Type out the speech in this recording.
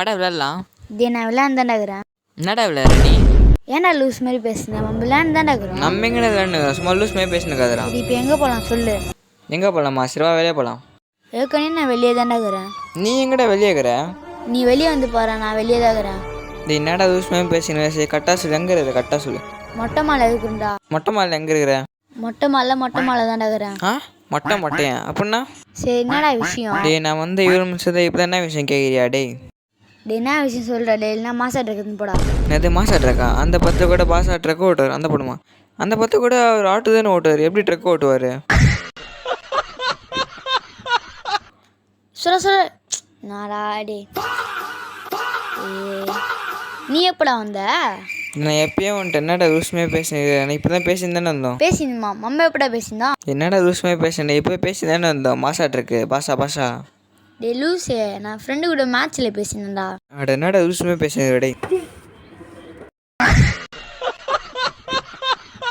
வாடா விளையாடலாம். நான் விளையாண்டுதாண்டாக்குறேன். என்னடா விளையாடுற நீ? ஏன்டா லூஸ் மாதிரி பேசுனேன்? நம்ம விளையாண்டுதாண்டாக்குறோம். நம்ம எங்கடா விளையாடுங்க? சும்மா லூஸ் மாதிரி பேசினுக்காதரா. இப்போ எங்கே போகலாம் சொல்லு. எங்கே போகலாமா? சரிவா வெளியே போகலாம். ஏற்கனவே நான் வெளியே தாண்டாக்குறேன். நீ எங்கடா வெளியே இருக்கிற? நீ வெளியே வந்து பாரு, நான் வெளியே தான் இருக்கிறேன். நீ என்னடா லூஸ் மாதிரி பேசினு? சரி கரெக்டாக சொல்லு, எங்கே இருக்குது கரெக்டாக சொல்லு. மொட்டை மாலை இருக்குண்டா. மொட்டை மாலில் எங்கே இருக்கிற? மொட்டை மாலை தாண்டாக்குறேன். மொட்டையா அப்படின்னா? சரி, என்னடா விஷயம்? நான் வந்து இவரு முடிச்சதை இப்போ என்ன விஷயம் கேட்குறியா? என்ன விஷயம் சொல்கிறா? என்ன மாசா இருக்குதுன்னு போடா. அது மாசா ட்ரக்கா? அந்த 10 கூட பாசா ட்ரக் ஓட்டுவார். அந்த படமா? அந்த 10 கூட அவர் ஆட்டு தானே ஓட்டுவார். எப்படி ட்ரக் ஓட்டுவார்? சொல்ல நாடா நீ எப்படா வந்த? நான் எப்பயும் வந்துட்டு என்னடா ரூஸ்மே பேசினேன். நான் இப்போ தான் பேசியிருந்தானே வந்தோம். பேசியிருந்தோமா? மம்மா எப்படா பேசியிருந்தா? என்னடா ரூஸ்மே பேசினேன். இப்போ பேசியிருந்தானே வந்தோம். மாசா ட்ரக்கு பாஷா. லூசே, நான் ஃப்ரெண்டு கூட மேட்ச்சில் பேசினேன்டா. என்னடா ரூஸ்மே பேசினேன்.